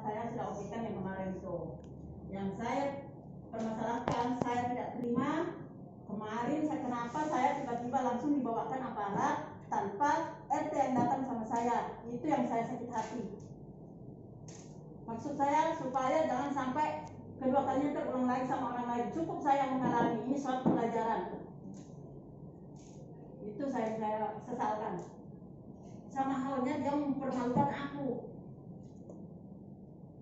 saya sudah okekan yang kemarin itu. Yang saya permasalahkan, saya tidak terima kemarin kenapa saya tiba-tiba langsung dibawakan aparat tanpa RT yang datang sama saya. Itu yang saya sakit hati. Maksud saya supaya jangan sampai kedua kalinya terulang lagi sama orang lain. Cukup saya mengalami, ini suatu pelajaran. Itu saya sesalkan. Sama halnya dia mempermalukan aku.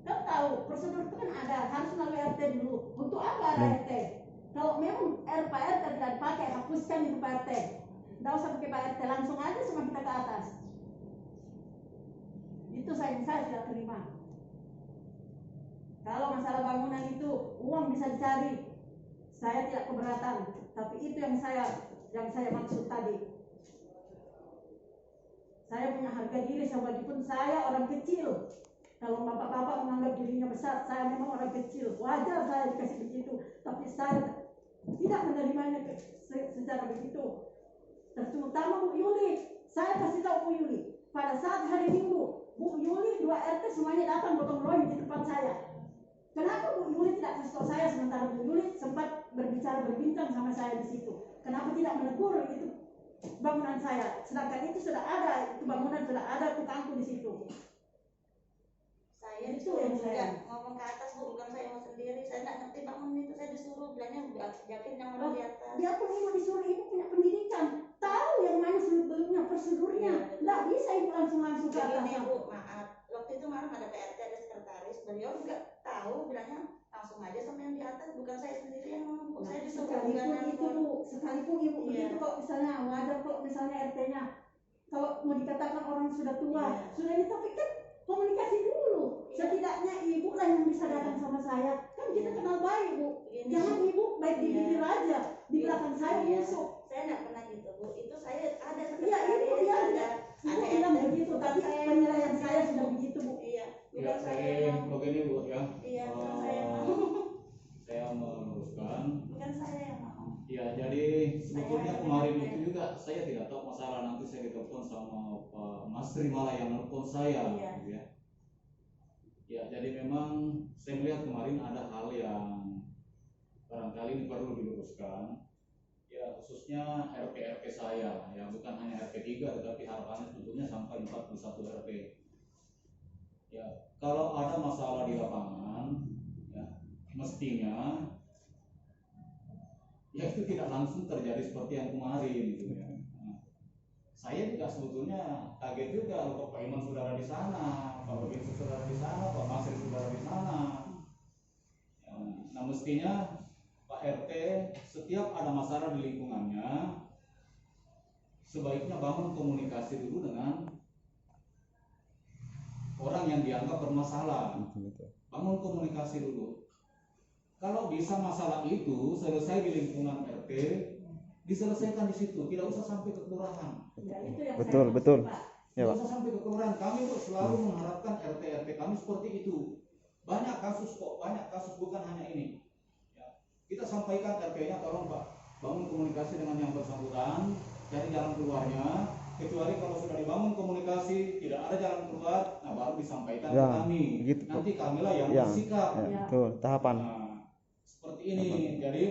Kau tahu prosedur itu kan ada, harus melalui RT dulu. Untuk apa ada RT? Kalau memang Pak RT tidak dipakai, hapuskan itu Pak RT. Tidak usah pakai Pak RT, langsung aja semua kita ke atas. Itu saya tidak terima. Kalau masalah bangunan itu uang bisa dicari, saya tidak keberatan. Tapi itu yang saya maksud tadi. Saya punya harga diri, walaupun saya orang kecil. Kalau bapak-bapak menganggap dirinya besar, saya memang orang kecil. Wajar saya dikasih begitu, tapi saya tidak menerimanya secara begitu. Terutama Bu Yuli, saya kasih tahu Bu Yuli. Pada saat hari Minggu, Bu Yuli 2 RT semuanya datang gotong royong di tempat saya. Kenapa Bu Yuli tidak kasih tahu saya, sementara Bu Yuli sempat berbincang sama saya di situ? Kenapa tidak menegur itu bangunan saya? Sedangkan itu sudah ada, itu bangunan sudah ada tukangku di situ. Saya itu yang saya ngomong ke atas, Bu, bukan saya mau sendiri. Saya nggak ngerti bangun itu, saya disuruh bilangnya yakin yang mau di atas. Dia pun ibu disuruh, ibu punya pendidikan, tahu yang mana sebelumnya prosedurnya. Nggak bisa ibu langsung ke atas. Begini Bu, maaf, waktu itu malam ada PRT, ada sekretaris, beliau nggak tahu, bilangnya langsung aja sama yang di atas, bukan saya sendiri yang ngomong Bu. Saya disuruh sekalipun ibu begitu kok, misalnya wajar kok, misalnya RT-nya kalau mau dikatakan orang sudah tua, sudah ini, tapi kan komunikasi dulu. Setidaknya ibu lah yang bisa datang sama saya. Kan kita kenal baik Bu. Jangan ibu baik di bibir aja, di belakang saya musuh. Saya nggak pernah gitu Bu. Itu saya ada sekretaris. Iya ibu bilang begitu. Tapi penilaian saya sudah begitu Bu. Iya. Ya, saya begini Bu ya. Iya, bukan saya yang mau. Saya meluruskan. Bukan saya yang mau. Ya, jadi sebetulnya kemarin itu juga saya tidak tahu masalah, nanti saya ditelepon sama Pak Mas Malah yang nelfon saya, gitu ya. Ya, jadi memang saya melihat kemarin ada hal yang barangkali ini perlu diluruskan. Ya, khususnya RT saya, ya bukan hanya RT 3 tetapi harapannya sebetulnya sampai 41 RT. Ya, kalau ada masalah di lapangan, ya mestinya ya itu tidak langsung terjadi seperti yang kemarin gitu ya. Nah, saya juga sebetulnya kaget juga kalau Pak Iman saudara di sana, Pak Begitu saudara di sana, Pak Masri saudara di sana. Ya, nah mestinya Pak RT setiap ada masalah di lingkungannya sebaiknya bangun komunikasi dulu dengan orang yang dianggap bermasalah. Bangun komunikasi dulu. Kalau bisa masalah itu selesai di lingkungan RT, diselesaikan di situ, tidak usah sampai ke kelurahan. Ya, itu yang Betul. Ya, tidak usah sampai ke kelurahan. Kami kok selalu mengharapkan RT kami seperti itu. Banyak kasus kok, banyak kasus, bukan hanya ini. Ya, kita sampaikan RT-nya, tolong Pak, bangun komunikasi dengan yang bersangkutan, cari jalan keluarnya. Kecuali kalau sudah dibangun komunikasi, tidak ada jalan keluar, nah baru disampaikan ke kami. Gitu, nanti kamilah yang bersikap. Betul, tahapan. Nah, seperti ini. Jadi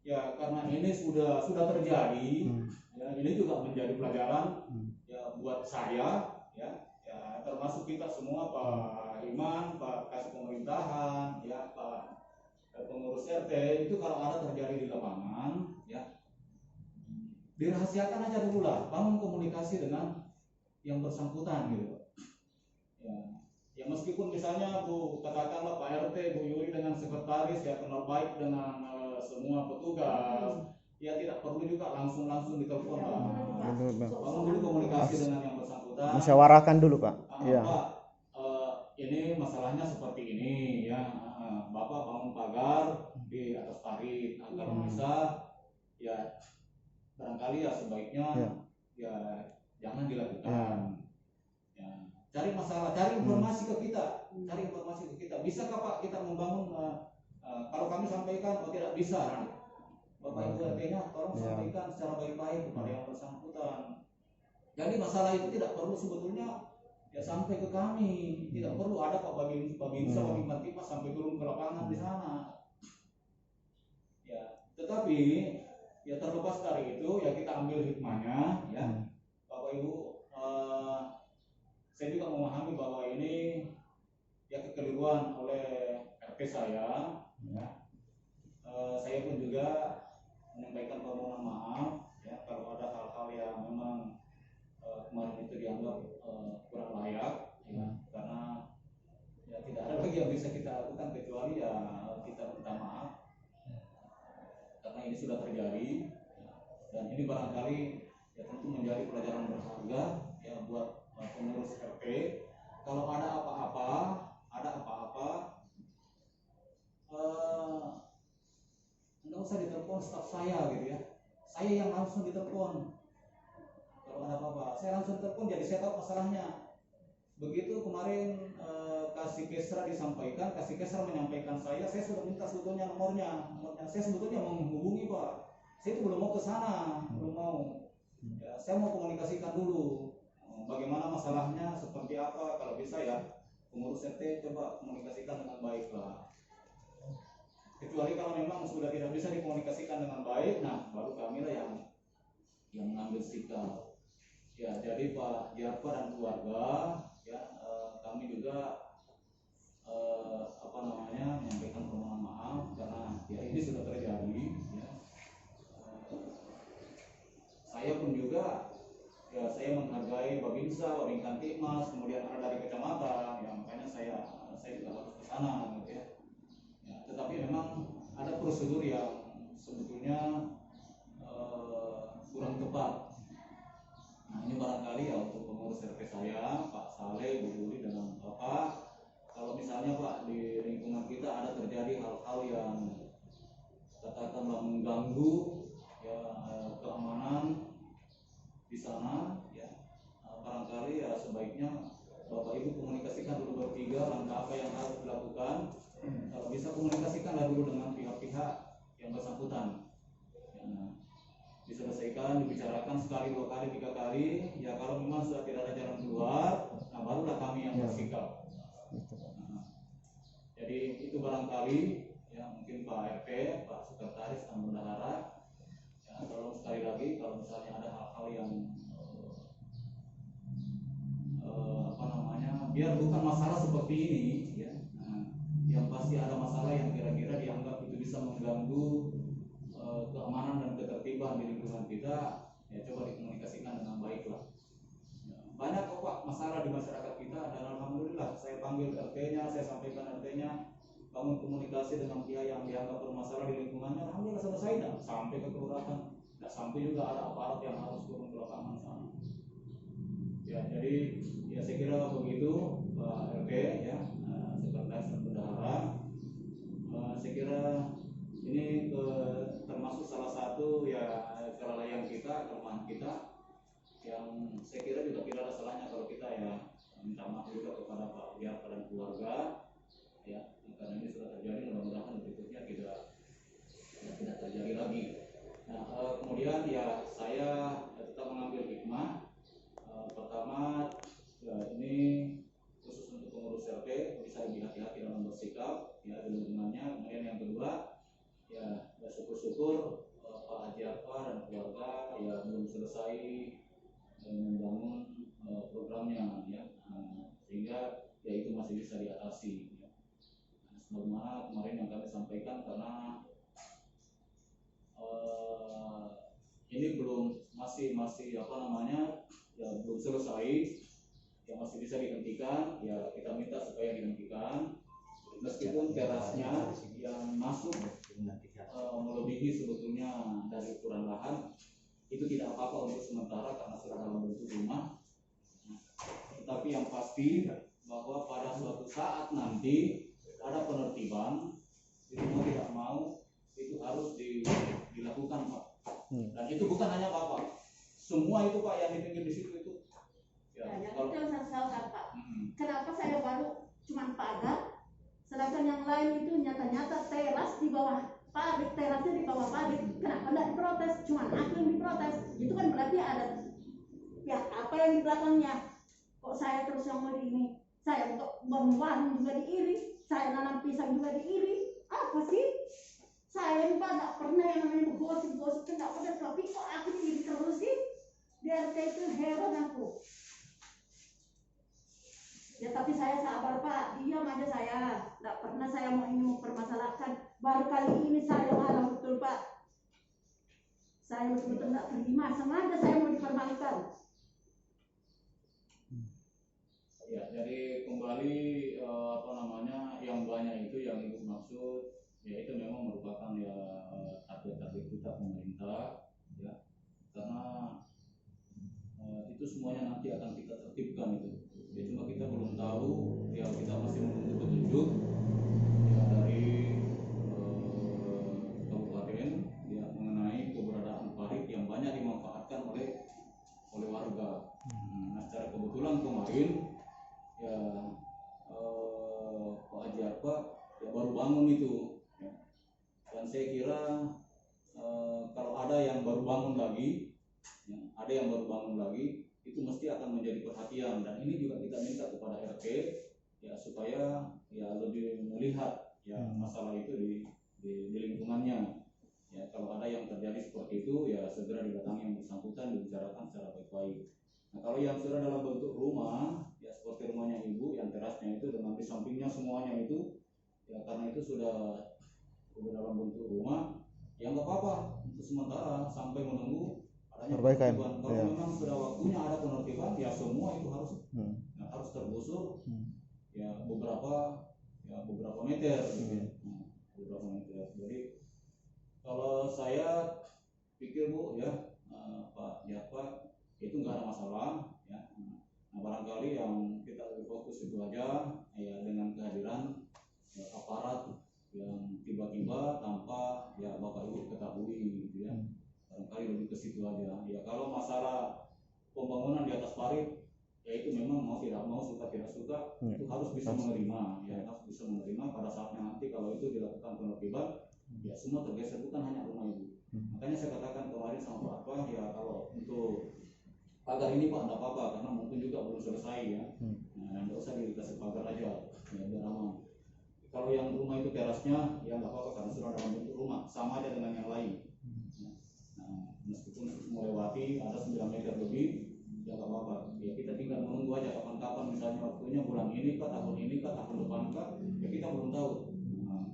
ya karena ini sudah terjadi, ya, ini juga menjadi pelajaran ya buat saya, ya termasuk kita semua, Pak Iman, Pak Kasih Pemerintahan, ya Pak pengurus RT, itu kalau ada terjadi di lapangan, ya dirahasiakan aja dulu lah, bangun komunikasi dengan yang bersangkutan gitu. Ya meskipun misalnya Bu katakanlah Pak RT, Bu Yuri dengan sekretaris ya kenal baik dengan semua petugas, ya tidak perlu juga langsung ditelepon Pak. Bangun dulu komunikasi dengan yang bersangkutan. Musyawarahkan dulu Pak. Iya. Pak, ini masalahnya seperti ini ya. Bapak bangun pagar di atas parit. Kalau bisa ya barangkali ya sebaiknya ya jangan dilakukan. Ya, cari masalah, cari informasi ke kita, Bisakah Pak kita membangun? Kalau kami sampaikan, tidak bisa. Bapak Ibu RT-nya tolong sampaikan secara baik-baik kepada yang bersangkutan. Jadi masalah itu tidak perlu sebetulnya ya sampai ke kami. Tidak perlu ada Pak Babinsa, Pak Kamtipmas sampai turun ke lapangan di sana. Ya, tetapi ya terlepas dari itu ya kita ambil hikmahnya ya. Bapak Ibu, saya juga memahami bahwa ini ya kekeliruan oleh RT saya ya. Saya pun juga menyampaikan permohonan maaf ya kalau ada hal-hal yang memang kemarin itu dianggap kurang layak ya, karena ya tidak ada lagi yang bisa kita lakukan kecuali ya kita minta maaf karena ini sudah terjadi ya, dan ini barangkali ya tentu menjadi pelajaran berharga ya buat pengurus RT. Kalau ada apa-apa nggak usah ditelepon staf saya gitu ya, saya yang langsung ditelepon. Kalau ada apa-apa saya langsung telepon, jadi saya tahu masalahnya. Begitu kemarin Kasih Kesra disampaikan, Kasih Kesra menyampaikan saya sudah minta sebetulnya nomornya. Saya sebetulnya mau menghubungi Pak, saya itu belum mau ke sana, belum mau ya, saya mau komunikasikan dulu bagaimana masalahnya, seperti apa. Kalau bisa ya pengurus RT coba komunikasikan dengan baik lah. Kecuali kalau memang sudah tidak bisa dikomunikasikan dengan baik, nah baru kami lah yang mengambil sikap. Ya, jadi Pak Jarfa dan keluarga, ya kami juga menyampaikan permohonan maaf karena ya ini sudah terjadi. Ya. Saya pun juga, ya saya menghargai Babinsa, Babin Kamtipmas, kemudian ada dari kecamatan, ya makanya saya juga harus ke sana, gitu ya. Ya, tetapi memang ada prosedur yang sebetulnya kurang tepat. Nah ini barangkali ya untuk pengurus RT saya, Pak Saleh, Bu Duri, dan Bapak, kalau misalnya Pak di lingkungan kita ada terjadi hal-hal yang katakanlah mengganggu ya keamanan di sana, ya barangkali ya sebaiknya Bapak Ibu komunikasikan dulu bertiga langkah apa yang harus dilakukan. Kalau bisa komunikasikanlah dulu dengan pihak-pihak yang bersangkutan. Ya, diselesaikan, dibicarakan sekali, 2 kali, 3 kali. Ya kalau memang sudah tidak ada jalan keluar, nah barulah kami yang bersikap. Nah, jadi itu barangkali ya mungkin Pak RT, Pak Sekretaris dan Bendahara, ya tolong sekali lagi kalau misalnya ada hal-hal yang biar bukan masalah seperti ini ya. Nah, yang pasti ada masalah yang kira-kira dianggap itu bisa mengganggu keamanan dan ketertiban di lingkungan kita, ya coba dikomunikasikan dengan baik lah. Ya, banyak kok Pak masalah di masyarakat kita, dan alhamdulillah saya panggil RT-nya, saya sampaikan RT-nya, bangun komunikasi dengan pihak yang dianggap bermasalah di lingkungannya, alhamdulillah selesai dah, sampai ke kelurahan, dan sampai juga ada aparat yang harus turun ke lapangan sana. Ya jadi ya saya kira begitu Pak RT ya, Sekretaris dan Bendahara, saya kira ini termasuk salah satu ya kelalaian kita, kelemahan kita, yang saya kira juga tidak ada salahnya kalau kita ya minta maaf juga kepada Pak Jarfa dan keluarga ya, karena ini sudah terjadi, mudah-mudahan berikutnya tidak terjadi lagi. Nah kemudian ya saya tetap mengambil hikmah. Pertama ya, ini khusus untuk pengurus RT bisa lebih hati-hati dalam bersikap ya di lingkungannya. Kemudian yang kedua ya syukur-syukur Pak Jarfa dan keluarga ya belum selesai membangun programnya ya, sehingga ya itu masih bisa diatasi ya. Sebagaimana kemarin yang kami sampaikan, karena ini belum masih ya belum selesai, yang masih bisa dihentikan ya kita minta supaya dihentikan, meskipun terasnya yang masuk melebihi sebetulnya dari ukuran lahan, itu tidak apa-apa untuk sementara karena sudah dalam bentuk rumah. Tetapi yang pasti bahwa pada suatu saat nanti ada penertiban, itu mau tidak mau itu harus dilakukan Pak. Dan itu bukan hanya Bapak, semua itu Pak yang di pinggir di situ itu. Ya, yang itu yang saya sesalkan Pak. Kenapa saya baru cuma pagar, sedangkan yang lain itu nyata-nyata teras di bawah pabrik, terasnya di bawah pabrik. Kenapa tidak diprotes? Cuma aku yang diprotes. Itu kan berarti ada pihak apa yang di belakangnya. Kok saya terus yang mau ini? Saya untuk bangun warung juga diiri, saya nanam pisang juga diiri. Apa sih? Saya ini Pak nggak pernah yang namanya gosip-gosip itu nggak pernah, tapi kok aku diiri terus sih? Di RT itu heran aku. Ya tapi saya sabar Pak, diam aja saya. Nggak pernah saya mau ini mempermasalahkan. Baru kali ini saya marah betul Pak. Saya betul-betul nggak terima, sengaja saya mau dipermalukan. Ya, jadi kembali apa namanya yang banyak itu yang Ibu maksud, ya itu memang merupakan ya target-target kita pemerintah, ya karena itu semuanya nanti akan kita tertibkan itu. Ya cuma kita belum tahu, ya kita masih menunggu petunjuk ya dari kabupaten ya mengenai keberadaan parit yang banyak dimanfaatkan oleh warga. Nah, secara kebetulan kemarin ya Pak Haji Arfa ya baru bangun itu ya. Dan saya kira kalau ada yang baru bangun lagi ya, ada yang baru bangun lagi itu mesti akan menjadi perhatian, dan ini juga kita minta kepada RT ya supaya ya lebih melihat ya masalah itu di lingkungannya ya. Kalau ada yang terjadi seperti itu ya segera didatangi yang bersangkutan, dibicarakan secara baik-baik. Nah, kalau yang sudah dalam bentuk rumah ya seperti rumahnya Ibu yang terasnya itu dengan di sampingnya semuanya itu ya, karena itu sudah dalam bentuk rumah ya nggak apa-apa untuk sementara sampai menunggu adanya perbaikan. penertiban. Kalau Ya. memang sudah waktunya ada penertiban ya semua itu harus ya, harus tergusur ya beberapa meter gitu ya. Nah, beberapa meter. Jadi kalau saya pikir Bu ya Pak Jafar itu nggak ada masalah ya. Nah barangkali yang kita lebih fokus itu aja ya dengan kehadiran ya, aparat yang tiba-tiba tanpa ya Bapak Ibu ketahui gitu ya. Barangkali lebih ke situ aja. Ya kalau masalah pembangunan di atas parit ya itu memang mau tidak mau, suka tidak suka itu harus bisa menerima ya, harus bisa menerima pada saatnya nanti kalau itu dilakukan penertiban ya semua tergeser, bukan hanya rumah Ibu. Makanya saya katakan kemarin sama Pak Arfa ya kalau untuk pagar ini Pak tidak apa-apa karena mungkin juga belum selesai ya. Nah tidak usah dikasih pagar aja ya biar aman. Kalau yang rumah itu terasnya ya nggak apa-apa karena sudah dalam bentuk rumah, sama aja dengan yang lain. Nah, meskipun melewati ada 9 meter lebih ya nggak apa-apa ya, kita tinggal menunggu aja kapan-kapan misalnya waktunya bulan ini kah, tahun ini kah, tahun depan kah ya kita belum tahu. Nah,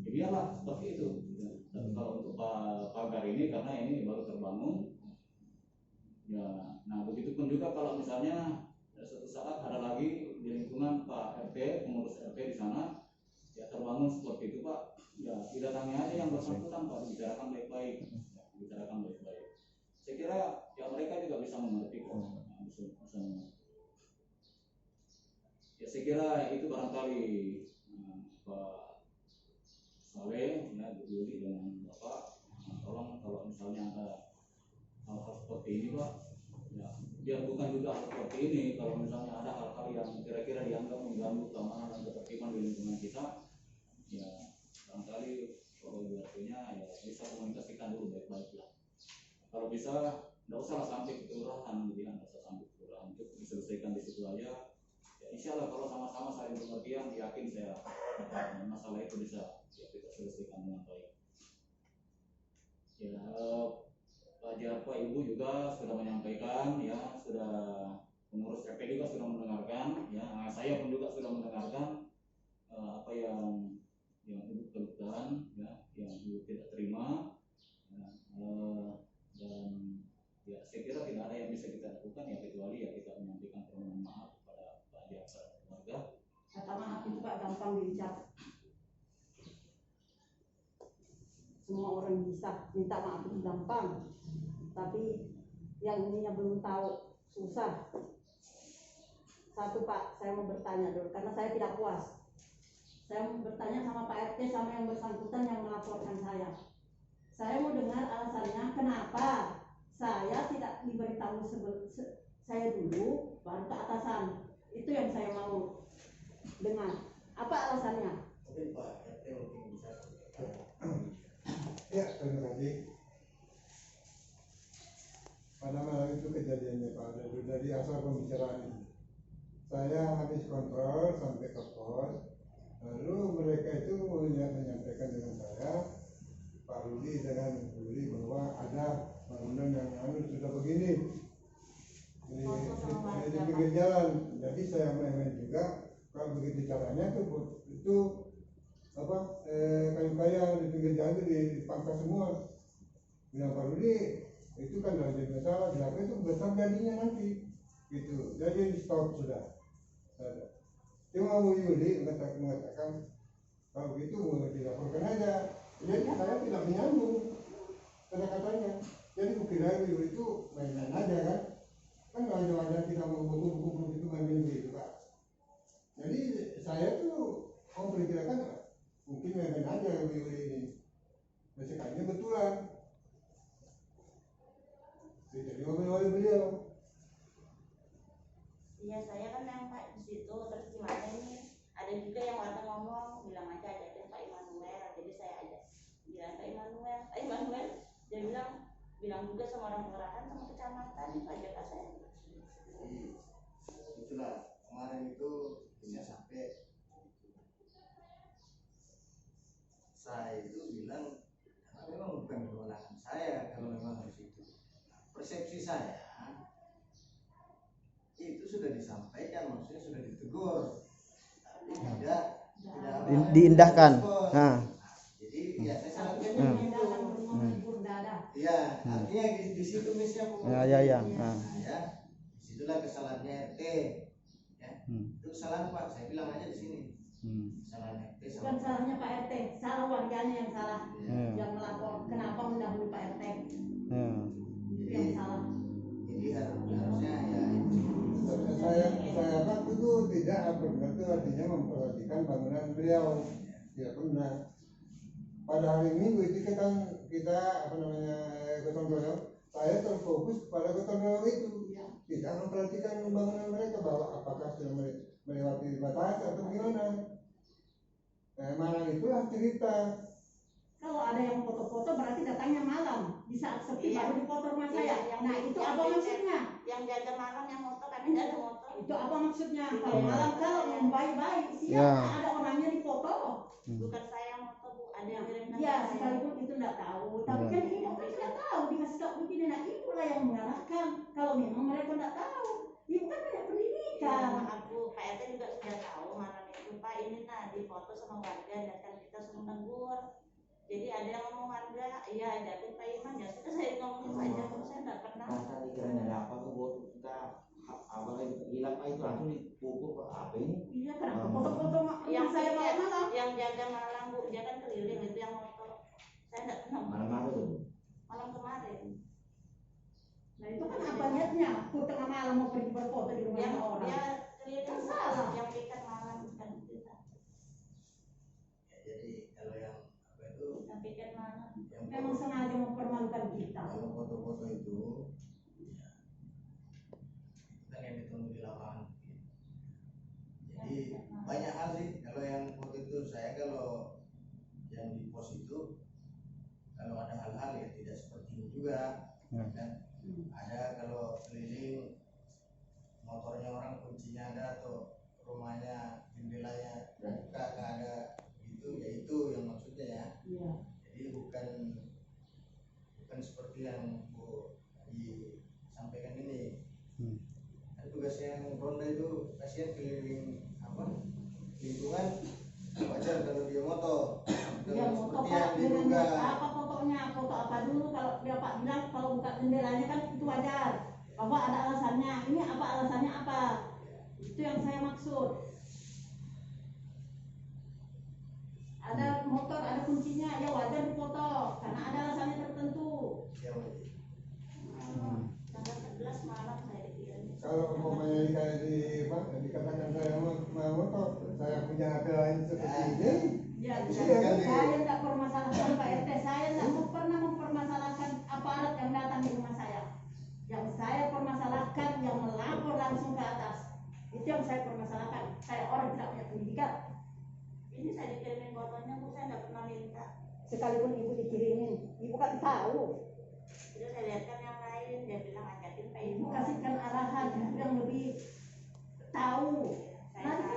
ya biarlah seperti itu ya. Tapi kalau untuk pagar ini karena ini baru terbangun ya, nah begitu pun juga kalau misalnya suatu saat ada lagi di lingkungan Pak RT, pengurus RT di sana ya terbangun seperti itu Pak ya didatangi aja yang bersangkutan Pak, dibicarakan baik-baik ya, dibicarakan baik-baik. Saya kira ya mereka juga bisa mengerti kok. Nah, bisa mengerti. Ya saya kira itu barangkali Pak Saleh ya berdiri dengan Bapak. Nah, tolong kalau misalnya ada hal-hal seperti ini Pak ya, biar bukan juga hal seperti ini. Kalau misalnya ada hal-hal yang kira-kira dianggap mengganggu keamanan dan ketertiban di lingkungan kita ya barangkali kalau artinya ya bisa komunikasikan dulu baik-baik lah. Kalau bisa nggak usah sampai ke kelurahan gitu ya, nggak usah sampai ke kelurahan, itu diselesaikan di situ aja ya, insya Allah kalau sama-sama saling pengertian yakin saya masalah itu bisa ya, kita selesaikan dengan baik ya. Pak Jarfa Ibu juga sudah menyampaikan ya, sudah pengurus RT juga sudah mendengarkan ya, saya pun juga sudah mendengarkan apa yang Ibu keluhkan ya, yang Ibu tidak terima ya, dan ya saya kira tidak ada yang bisa kita lakukan ya kecuali ya kita menyampaikan permohonan maaf kepada Pak Jarfa dan keluarga. Kata maaf itu Pak gampang diucap. Semua orang bisa minta maaf itu gampang, tapi yang ininya belum tahu susah. Satu Pak, saya mau bertanya dulu karena saya tidak puas. Saya mau bertanya sama Pak RT sama yang bersangkutan yang melaporkan saya. Saya mau dengar alasannya kenapa saya tidak diberitahu saya dulu baru ke atasan. Itu yang saya mau dengar. Apa alasannya? Mungkin Pak RT mungkin bisa. Ya, terima kasih. Pada malam itu kejadiannya Pak, dari asal pembicaraan ini. kontrol sampai ke pos, lalu mereka itu menyampaikan dengan saya, Pak Rudi dengan Bu Rudi, bahwa ada bangunan yang sudah begini di pinggir jalan. Jadi saya main juga, kalau begitu caranya tuh itu kayu-kayu yang di pinggir jalan itu dipangkas semua. Bilang Pak Rudi, itu kan udah jadi masalah, kenapa itu besar gajinya nanti gitu, jadi di stop sudah. Cuma Bu Yuli mengatakan kalau begitu mau dilaporkan aja. Jadi saya tidak menyambung kata-katanya. Jadi kukira Bu Yuli itu main-main aja kan ada kita mau kumpul itu main-main gitu Pak. Jadi saya tuh memperkirakan mungkin main-main aja Bu Yuli ini. Sekalinya betulan. Jadi oleh beliau. Iya, saya kan nampak di situ, terus gimana ini? Ada juga yang warga ngomong, bilang aja ajakin Pak Immanuel, jadi saya ajak. Bilang Pak Immanuel, dia bilang juga sama orang kelurahan sama kecamatan, itu aja Pak saya. Itulah kemarin itu bisa sampai saya itu bilang karena memang bukan kewenangan saya kalau memang harus itu. Persepsi saya itu sudah disampaikan, maksudnya sudah ditegur, tapi tidak diindahkan. Nah, jadi ya saya sangat Ya, artinya di situ misalnya ya. disitulah kesalahannya RT ya. Itu kesalahan Pak, saya bilang aja di sini kesalahan RT. bukan salahnya Pak RT, salah warganya yang salah, yang melapor. Kenapa mendahului Pak RT? Itu yang salah. Jadi harusnya ya saya itu tidak pernah, itu artinya memperhatikan bangunan beliau, tidak pernah. Pada hari Minggu itu kita gotong royong, saya terfokus pada gotong royong itu, tidak memperhatikan bangunan mereka bahwa apakah sudah melewati batas atau gimana. Malam itulah cerita. Kalau ada yang foto-foto berarti datangnya malam, di saat sepi baru dipoto rumah saya. Nah itu apa maksudnya? Yang jaga malam yang motor, kami tidak ada motor. Itu apa maksudnya? Kalau malam kalau yang baik-baik, siang ada orangnya dipoto. Bukan saya motor Bu, ada yang kirimkan. Iya, sekalipun itu tidak tahu. Tapi kan ibu kan tidak tahu, dikasih tahu begini. Nah itulah yang mengarahkan. Kalau memang mereka tidak tahu, ibu kan banyak pendidikan. Maaf Bu, Pak RT juga sudah tahu malam itu Pak ini dipoto sama warga dan kan kita suruh tegur. Jadi ada yang ngomong warga, iya ajakin Pak Iman, ya sudah saya ngomongin saja, kalau saya tidak pernah. Masa dikira ada apa tuh buat kita apa hilang Pak itu langsung dipukul apa ini? Iya, kenapa foto-foto yang saya bawa malam? Yang jaga malam Bu, dia kan keliling itu yang motor. Saya tidak pernah. Malam apa tuh? Malam kemarin. Nah itu kan apa niatnya? Aku tengah malam mau pergi berfoto di rumah orang. Dia keliling Kan salah. yang ikan malam bukan kita. Ya, jadi kalau yang apa itu Yang ikan malam. yang Memang sengaja mempermalukan kita. kalau foto-foto itu kan yang ditunggu di lapangan. Jadi banyak hal sih kalau yang foto itu, saya kalau yang di pos itu kalau ada hal-hal ya tidak seperti ini juga kan. Ada kalau keliling motornya orang kuncinya ada atau rumahnya jendelanya buka nggak ada gitu, ya itu yang maksudnya ya. Iya. Jadi bukan seperti yang Bu disampaikan ini. Kan tugasnya yang ronda itu kasihan keliling lingkungan, wajar kalau dia moto. Dia foto Seperti Pak yang dengan diduga. apa fotonya? Foto apa dulu? Kalau dia Pak bilang kalau buka jendelanya kan itu wajar. Bahwa ada alasannya. Ini apa alasannya apa? Itu yang saya maksud. Ada motor, ada kuncinya, ya wajar difoto karena ada alasannya tertentu. Ya, Bu. Tanggal 11 malam saya dikirim. Kalau umpamanya dikatakan saya mau motor, saya punya HP lain seperti ini. Ya, Iya, saya tidak permasalahkan Pak RT, saya tidak pernah mempermasalahkan aparat yang datang di rumah saya. Yang saya permasalahkan yang melapor langsung ke atas. Itu yang saya permasalahkan. Saya orang tidak punya pendidikan. Ini saya dikirimin fotonya Bu, saya tidak pernah minta. Sekalipun ibu dikirimin, ibu kan tahu. Itu saya lihatkan yang lain, dia bilang ajakin Pak Ibu Ibu. kasihkan arahan yang lebih tahu. Nanti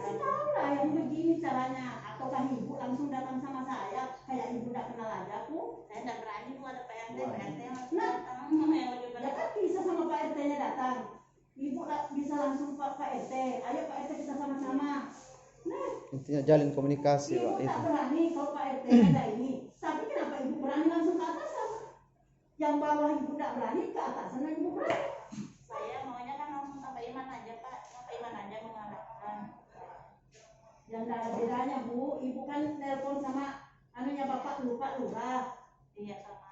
caranya? Ataukah ibu langsung datang sama saya kayak ibu tidak kenal aja aku? Saya tidak berani bu ada PRT Wah. PRT yang harus Nah. datang yang lebih Ya berat. kan bisa sama Pak RT-nya datang. Ibu bisa langsung Pak RT. Ayo Pak RT kita sama-sama. Nah, Intinya jalin komunikasi ibu Pak itu. tak berani kalau Pak RT ada ini. Tapi kenapa ibu berani langsung ke atasan? Yang bawah ibu tidak berani, ke atasan ibu berani. Saya maunya kan langsung sampai Iman aja pak, sampai Iman aja mengarahkan. Yang tidak ada bedanya Bu, ibu kan telepon sama anunya Bapak lupa lurah. Iya sama.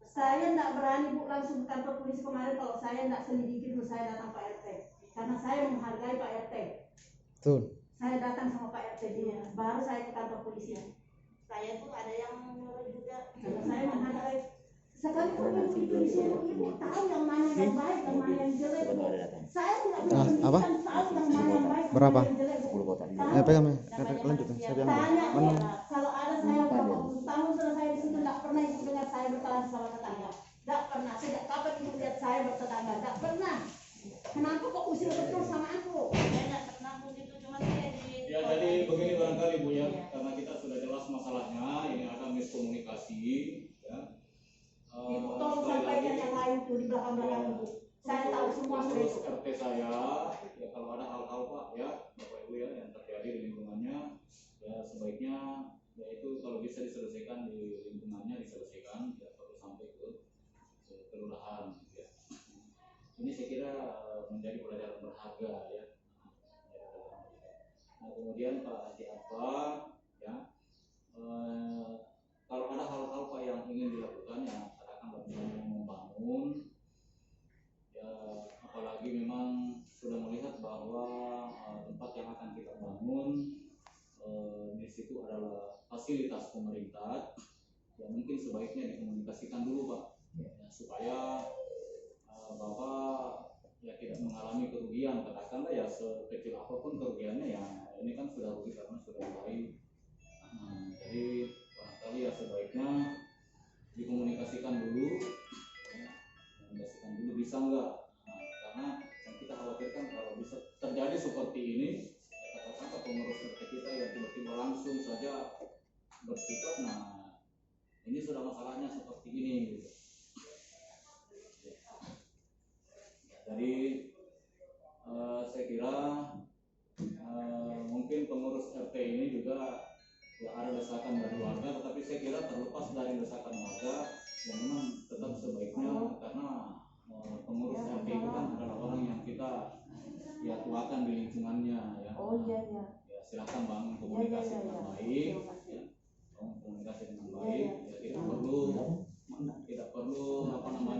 Saya tidak berani Bu langsung ke kantor polisi kemarin kalau saya tidak selidiki dulu saya datang Pak RT. Karena saya menghargai Pak RT. Betul. Saya datang sama Pak RT dulu, baru saya ke kantor polisi. Saya tuh ada yang menyuruh juga. Karena saya menghargai. Sekalipun ibu itu disuruh, ibu tahu yang mana yang baik, yang mana yang jelek. Bu. Saya tidak punya apa? pendidikan tahu yang mana yang baik, Berapa? yang jelek. Bu. Pegang lanjutkan. Saya bilang. Tanya ya, kalau ada saya berapa puluh tahun sudah saya di situ, tidak pernah ibu dengar saya berkelan sama tetangga. Tidak pernah. Sejak kapan ibu lihat saya bertetangga? Tidak pernah. Kenapa kok usil betul sama aku? Saya nggak pernah begitu, cuma saya di. Ya jadi begini barangkali Bu ya, karena kita sudah jelas masalahnya, ini ada miskomunikasi ya. Ibu tolong Sekali sampaikan lagi, yang lain tuh di belakang-belakang ibu. Saya tahu semua sudah terus itu. seperti saya, ya kalau ada hal-hal Pak ya, Bapak Ibu ya yang terjadi di lingkungannya, ya sebaiknya ya itu kalau bisa diselesaikan di lingkungannya diselesaikan, tidak perlu sampai ke kelurahan gitu ya. Ini saya kira menjadi pelajaran berharga ya. Nah kemudian Pak Haji apa ya, kalau ada hal-hal Pak yang ingin dilakukan ya katakanlah misalnya membangun ya, apalagi memang sudah melihat bahwa tempat yang akan kita bangun di situ adalah fasilitas pemerintah, ya mungkin sebaiknya dikomunikasikan dulu Pak ya, supaya Bapak ya tidak mengalami kerugian, katakanlah ya sekecil apapun kerugiannya ya ini kan sudah rugi karena sudah mulai. Jadi barangkali ya sebaiknya dikomunikasikan dulu ya, komunikasikan dulu bisa enggak, karena yang kita khawatirkan kalau bisa terjadi seperti ini ya, katakanlah pengurus RT kita yang tiba-tiba langsung saja bersikap, nah ini sudah masalahnya seperti ini gitu. Jadi saya kira mungkin pengurus RT ini juga ya ada desakan dari warga, tetapi saya kira terlepas dari desakan warga yang memang tetap sebaiknya karena pengurus RT itu kan adalah orang yang kita ya tuakan di lingkungannya ya. Ya silakan bangun komunikasi dengan baik ya, bangun komunikasi dengan baik ya, tidak perlu apa namanya